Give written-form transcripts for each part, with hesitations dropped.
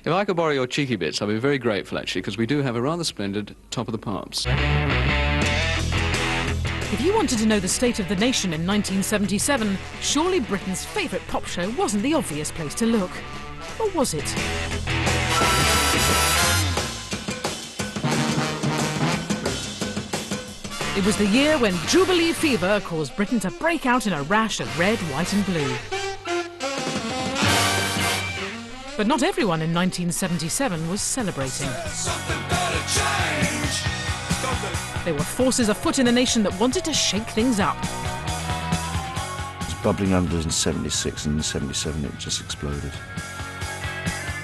If I could borrow your cheeky bits, I'd be very grateful, actually, because we do have a rather splendid Top of the Pops. If you wanted to know the state of the nation in 1977, surely Britain's favourite pop show wasn't the obvious place to look. Or was it? It was the year when Jubilee fever caused Britain to break out in a rash of red, white and blue. But not everyone in 1977 was celebrating. There were forces afoot in a nation that wanted to shake things up. It was bubbling under in 76, and in 77 it just exploded.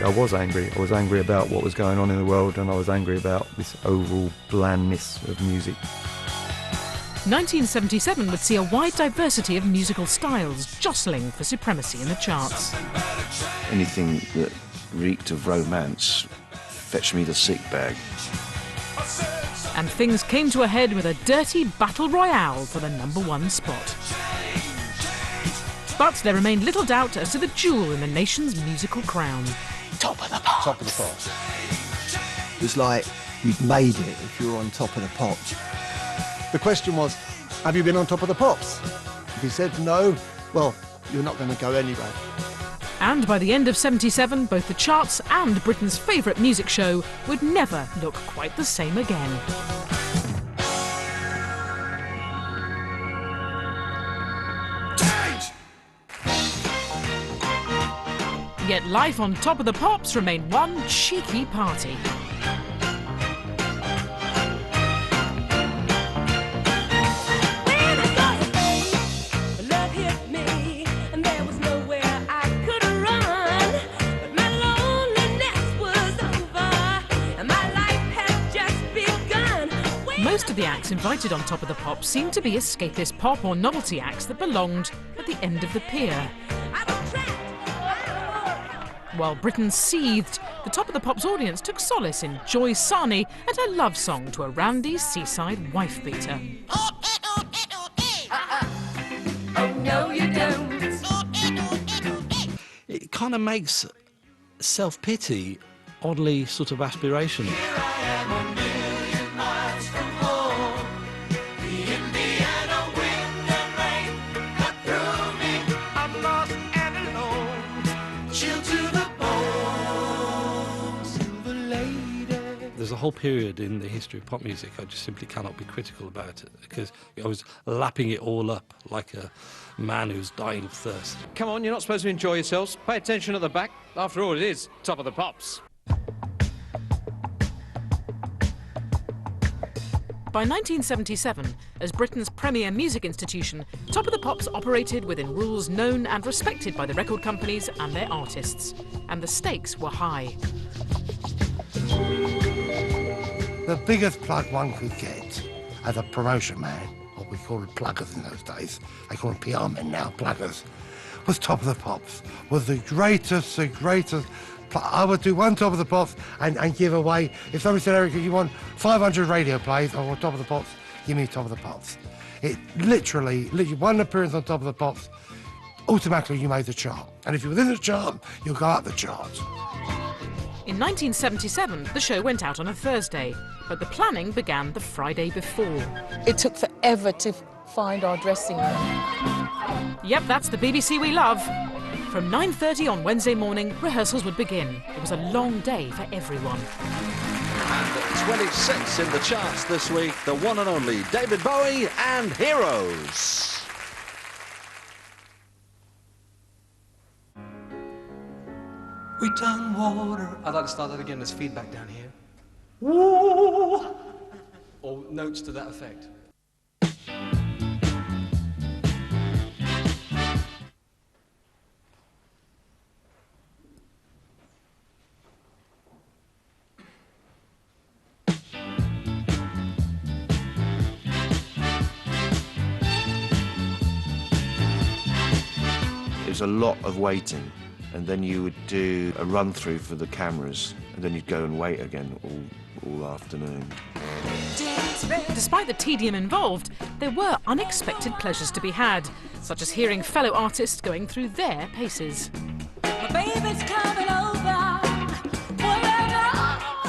I was angry. I was angry about what was going on in the world, and I was angry about this overall blandness of music. 1977 would see a wide diversity of musical styles jostling for supremacy in the charts. Anything that reeked of romance, fetch me the sick bag. And things came to a head with a dirty battle royale for the #1 spot. But there remained little doubt as to the jewel in the nation's musical crown. Top of the Pops. Top of the Pops. It was like you'd made it if you were on Top of the Pops. The question was, have you been on Top of the Pops? If you said no, well, you're not going to go anyway. And by the end of 77, both the charts and Britain's favourite music show would never look quite the same again. Yet life on Top of the Pops remained one cheeky party. Most of the acts invited on Top of the Pops seemed to be escapist pop or novelty acts that belonged at the end of the pier. While Britain seethed, the Top of the Pops audience took solace in Joy Sarney and her love song to a randy seaside wife-beater. Oh, no, you don't. It kind of makes self-pity oddly sort of aspirational. There's a whole period in the history of pop music I just simply cannot be critical about it, because I was lapping it all up like a man who's dying of thirst. Come on, you're not supposed to enjoy yourselves. Pay attention at the back. After all, it is Top of the Pops. By 1977, as Britain's premier music institution, Top of the Pops operated within rules known and respected by the record companies and their artists. And the stakes were high. The biggest plug one could get as a promotion man, what we called pluggers in those days, they call them PR men now, pluggers, was Top of the Pops, was the greatest. I would do one Top of the Pops and give away, if somebody said, Eric, you want 500 radio plays or Top of the Pops, give me Top of the Pops. It literally one appearance on Top of the Pops, automatically you made the chart. And if you're within the chart, you'll go up the chart. In 1977, the show went out on a Thursday, but the planning began the Friday before. It took forever to find our dressing room. Yep, that's the BBC we love. From 9:30 on Wednesday morning, rehearsals would begin. It was a long day for everyone. And at 26 in the charts this week, the one and only David Bowie and Heroes. We turn water. I'd like to start that again. There's feedback down here. Woo! Or notes to that effect. It was a lot of waiting, and then you would do a run-through for the cameras, and then you'd go and wait again all afternoon. Despite the tedium involved, there were unexpected pleasures to be had, such as hearing fellow artists going through their paces. My baby's coming over.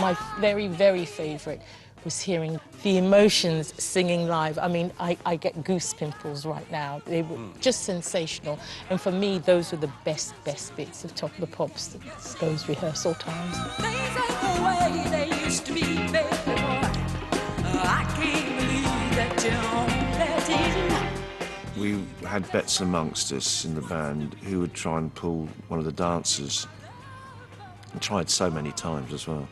my very, very favourite was hearing the Emotions singing live. I mean, I get goose pimples right now. They were just sensational. And for me, those were the best bits of Top of the Pops, those rehearsal times. Things ain't the way they used to be, baby boy. I can't believe that you're letting. We had bets amongst us in the band who would try and pull one of the dancers. We tried so many times as well.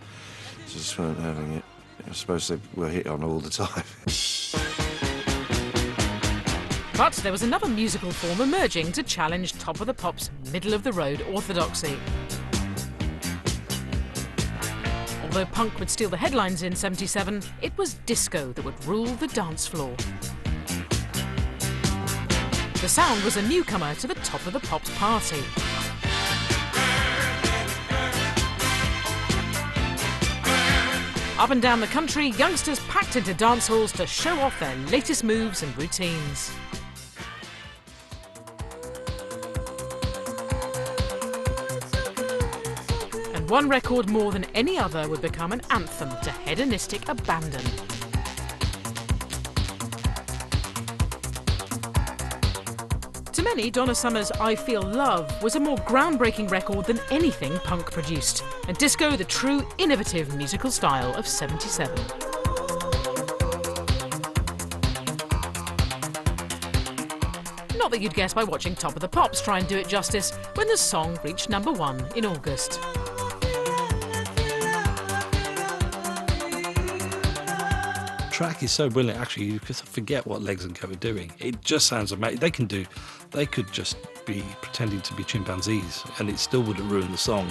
Just weren't having it. I suppose they were hit on all the time. But there was another musical form emerging to challenge Top of the Pops' middle-of-the-road orthodoxy. Although punk would steal the headlines in '77, it was disco that would rule the dance floor. The sound was a newcomer to the Top of the Pops party. Up and down the country, youngsters packed into dance halls to show off their latest moves and routines. And one record more than any other would become an anthem to hedonistic abandon. To many, Donna Summer's I Feel Love was a more groundbreaking record than anything punk produced, and disco the true innovative musical style of '77. Not that you'd guess by watching Top of the Pops try and do it justice when the song reached #1 in August. Track is so brilliant, actually, you could forget what Legs and Co are doing. It just sounds amazing. They could just be pretending to be chimpanzees and it still wouldn't ruin the song.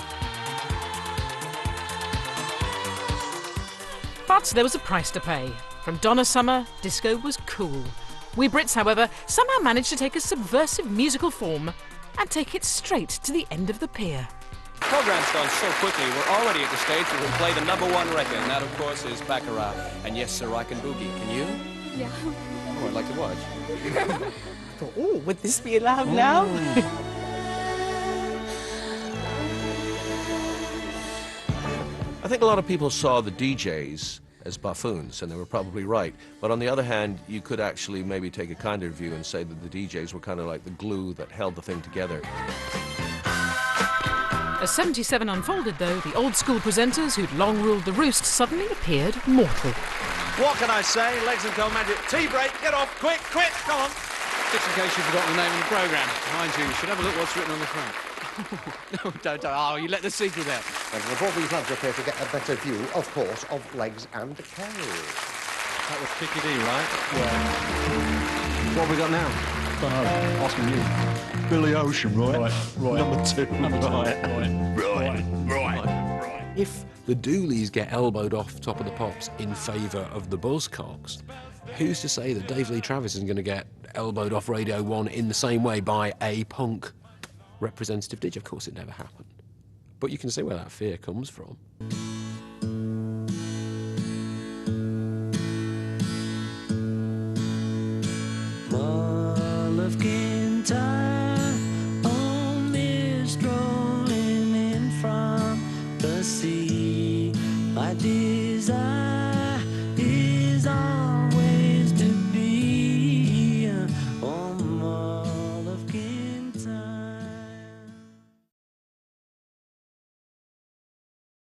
But there was a price to pay. From Donna Summer, disco was cool. We Brits, however, somehow managed to take a subversive musical form and take it straight to the end of the pier. The program's gone so quickly, we're already at the stage where we'll play the #1 record, and that, of course, is Baccarat. And yes, sir, I can boogie. Can you? Yeah. Oh, I'd like to watch. Oh, would this be allowed now? I think a lot of people saw the DJs as buffoons, and they were probably right. But on the other hand, you could actually maybe take a kinder view and say that the DJs were kind of like the glue that held the thing together. As '77 unfolded, though, the old-school presenters who'd long ruled the roost suddenly appeared mortal. What can I say? Legs and Co magic. Tea break, get off, quick, come on. Just in case you've forgotten the name of the programme. Mind you should have a look what's written on the front. No, don't. Oh, you let the secret out. And the Bobby's lads up here to get a better view, of course, of Legs and Co. That was Piccadilly, right? Yeah. What have we got now? Asking you. Billy Ocean, right? Right. Right. If the Dooleys get elbowed off Top of the Pops in favour of the Buzzcocks, who's to say that Dave Lee Travis isn't going to get elbowed off Radio 1 in the same way by a punk representative DJ? Of course, it never happened. But you can see where that fear comes from. I did.